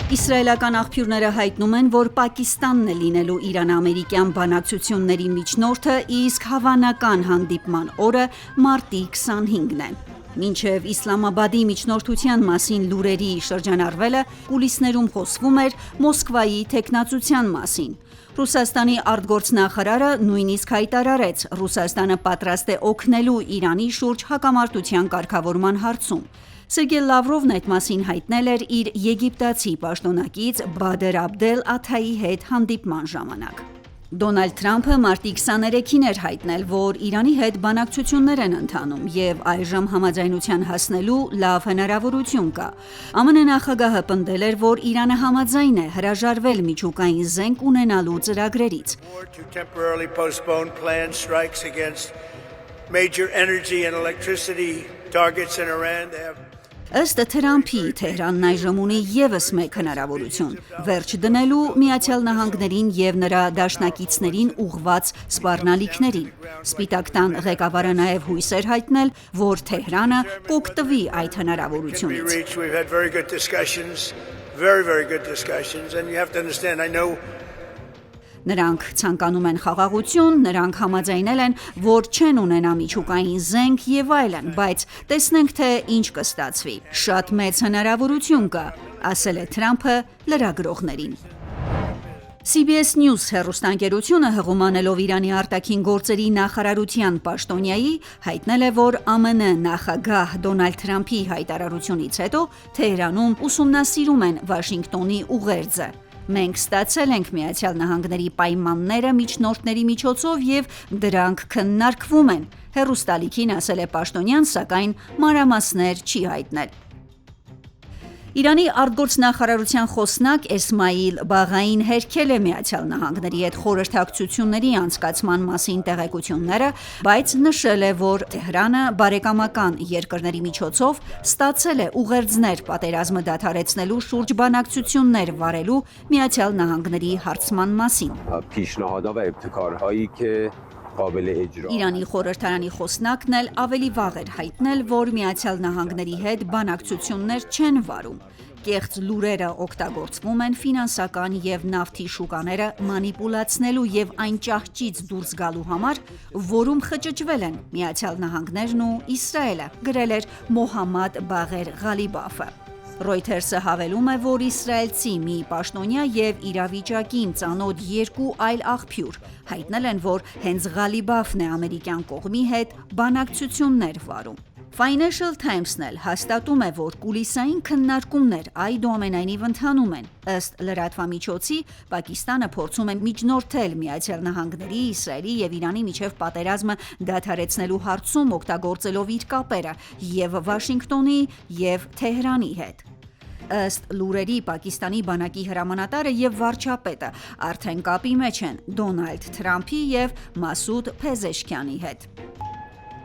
Իսրայելական աղբյուրները հայտնում են, որ Պակիստանն է լինելու Իրան-ամերիկյան բանակցությունների միջնորդը, իսկ հավանական հանդիպման օրը մարտի 25-ն է։ Մինչև Իսլամաբադի միջնորդության մասին լուրերի շրջանառվելը, կուլիսներում խոսվում էր Մոսկվայի թեկնածության մասին։ Ռուսաստանի արտգործնախարարը նույնիսկ հայտարարեց՝ Ռուսաստանը պատրաստ է օգնելու Իրանի շուրջ հակամարտության կարգավորման հարցում։ Սերգեյ Լավրովն այդ մասին հայտնել էր իր եգիպտացի պաշտոնակից Բադր Աբդել Աթայի հետ հանդիպման ժամանակ։ Դոնալդ Թրամփը մարտի 23-ին էր հայտնել, որ Իրանի հետ բանակցություններ են ընթանում և այժմ համաձայնության հասնելու լավ հնարավորություն կա։ ԱՄՆ նախագահը պնդել էր, որ Իրանը համաձայն է հրաժարվել միջուկային զենք ունենալու ծրագրերից։ Ըստ Թրամփի, Թեհրանն այժմ ունի ևս մեկ հնարավորություն՝ վերջ դնելու ԱՄՆ-ին և նրա դաշնակիցներին ուղղված սպառնալիքներին։ Սպիտակ տան ղեկավարը նաև հույս էր հայտնել, որ Թեհրանը կօգտվի այդ հնարավորությունից։ Նրանք ցանկանում են խաղաղություն, նրանք համաձայնել են, որ չեն ունենա միջուկային զենք և այլն, բայց տեսնենք, թե ինչ կստացվի։ Շատ մեծ հնարավորություն կա, ասել է Թրամփը լրագրողներին։ CBS News հեռուստաընկերությունը հղում անելով Իրանի արտաքին գործերի նախարարության պաշտոնյայի, հայտնել է, որ ԱՄՆ նախագահ Դոնալդ Թրամփի հայտարարությունից հետո Թեհրանում ուսումնասիրում են Վաշինգտոնի ուղերձը։ Մենք ստացել ենք ԱՄՆ-ի պայմանները միջնորդների միջոցով և դրանք քննարկվում են, հեռուստալիքին ասել է պաշտոնյան, սակայն մանրամասներ չի հայտնել։ Իրանի արտգործնախարարության խոսնակ Էսմայիլ Բաղային հերքել է ԱՄՆ-ի հետ խորհրդակցությունների անցկացման մասին տեղեկությունները, բայց նշել է, որ Թեհրանը բարեկամական երկրների միջոցով ստացել է ուղերձներ պատերազմը դադարեցնելու շուրջ բանակցություններ վարելու ԱՄՆ-ի հարցման մասին։ Իրանի խորհրդարանի խոսնակն էլ ավելի վաղ էր հայտնել, որ ԱՄՆ-ի հետ բանակցություններ չեն վարում։ Կեղծ լուրերը օգտագործվում են ֆինանսական և նավթի շուկաները մանիպուլացնելու և այն ճահճից դուրս գալու համար, որում խճճվել են ԱՄՆ-ն ու Իսրայելը, գրել էր Մոհամմադ Բաղեր Ղալիբաֆը։ Reuters-ը հավելում է, որ իսրայելցի մի պաշտոնյա և իրավիճակին ծանոթ երկու այլ աղբյուր հայտնել են, որ հենց Ղալիբաֆն է ամերիկյան կողմի հետ բանակցություններ վարում։ Financial Times-ն էլ հաստատում է, որ կուլիսային քննարկումներ այդուամենայնիվ ընթանում են։ Ըստ լրատվամիջոցի, Պակիստանը փորձում է միջնորդել ԱՄՆ-ի, Իսրայելի և Իրանի միջև պատերազմը դադարեցնելու հարցում օգտագործելով իր կապերը և Վաշինգտոնի և Թեհրանի հետ։ Ըստ լուրերի, Պակիստանի բանակի հրամանատարը և վարչապետը արդեն կապի մեջ են Դոնալդ Թրամփի և Մասուդ Փեզեշքյանի հետ։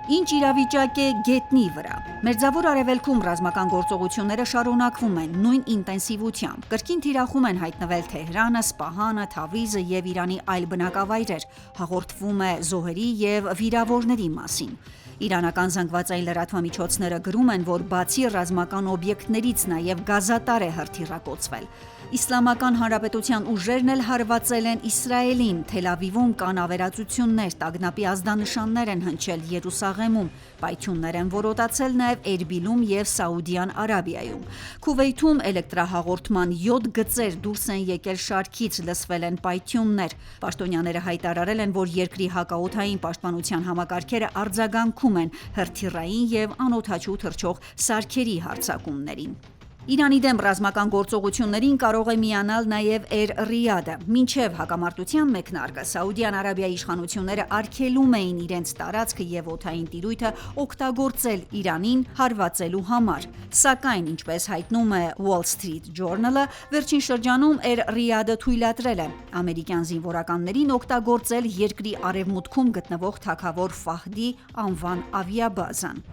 Ինչ իրավիճակ է գետնի վրա։ Մերձավոր Արևելքում ռազմական գործողությունները շարունակվում են նույն ինտենսիվությամբ։ Կրկին թիրախում են հայտնվել Թեհրանը, Սպահանը, Թավիզը և Իրանի այլ բնակավայրեր, հաղորդվում է զոհերի և վիրավորների մասին։ Իրանական զանգվածային լրատվամիջոցները գրում են, որ բացի ռազմական օբյեկտներից նաև գազատար է հրթիռակոծվել։ Իսլամական Հանրապետության ուժերն էլ հարվածել են Իսրայելին, Թել Ավիվում կան ավերածություններ, տագնապի ազդանշաններ են հնչել Երուսաղեմում, պայթյուններ են որոտացել նաև Էրբիլում և Սաուդյան Արաբիայում։ Քուվեյթում էլեկտրահաղորդման 7 գծեր դուրս են եկել շարքից, լսվել են պայթյուններ։ Պաշտոնյաները հայտարարել են, որ երկրի հակաօդային պաշտպանության համակարգերը արձագանքում են հրթիռային և անօդաչու թռչող սարքերի հարձակումներին։ Իրանի դեմ ռազմական գործողություններին կարող է միանալ նաև Էր Ռիադը։ Մինչև հակամարտության մեկնարկը Սաուդյան Արաբիայի իշխանությունները արգելում էին իրենց տարածքը և օդային տիրույթը օգտագործել Իրանին հարվածելու համար։ Սակայն, ինչպես հայտնում է Wall Street Journal-ը, վերջին շրջանում Էր Ռիադը թույլատրել է ամերիկյան զինվորականներին օգտագործել երկրի արևմուտքում գտնվող թագավոր Ֆահդի անվան ավիաբազան։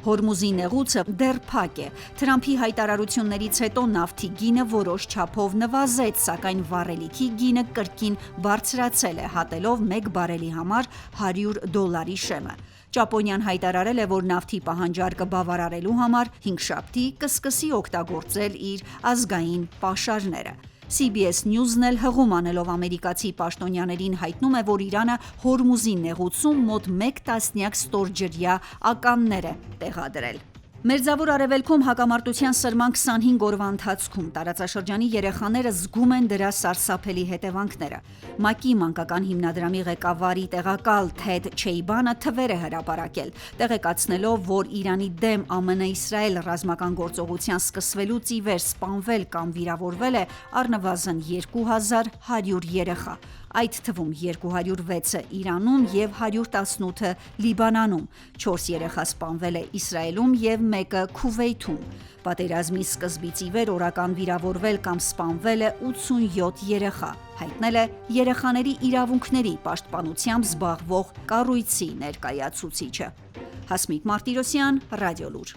Հորմուզի նեղուցը դեռ փակ է։ Թրամփի հայտարարություններից հետո նավթի գինը որոշ չափով նվազեց, սակայն վառելիքի գինը կրկին բարձրացել է, հատելով 1 բարելի համար $100 շեմը։ Ճապոնիան հայտարարել է, որ նավթի պահանջարկը բավարարելու համար հինգշաբթի կսկսի օգտագործել իր ազգային պաշարները։ CBS News-ն էլ հղում անելով ամերիկացի պաշտոնյաներին հայտնում է, որ Իրանը Հորմուզի նեղուցում մոտ 1 տասնյակ ստորջրյա ականներ է տեղադրել։ Մերձավոր Արևելքում հակամարտության սրման 25 օրվա ընթացքում տարածաշրջանի երեխաները զգում են դրա սարսափելի հետևանքները։ ՄԱԿ-ի մանկական հիմնադրամի ղեկավարի տեղակալ Թեդ Չեյբանը թվեր է հրապարակել, տեղեկացնելով, որ Իրանի դեմ ԱՄՆ-Իսրայել ռազմական գործողության սկսվելուց ի վեր սպանվել կամ վիրավորվել է առնվազն 2100 երեխա, այդ թվում 206-ը Իրանում և 118-ը Լիբանանում, 4 երեխա սպանվել է Իսրայելում և 1-ը Քուվեյթում։ Պատերազմի սկզբից ի վեր օրական վիրավորվել կամ սպանվել է 87 երեխա, հայտնել է երեխաների իրավունքների պաշտպանությամբ զբաղվող կառույցի ներկայացուցիչը։ Հասմիկ Մարտիրոսյան, Ռադիոլուր։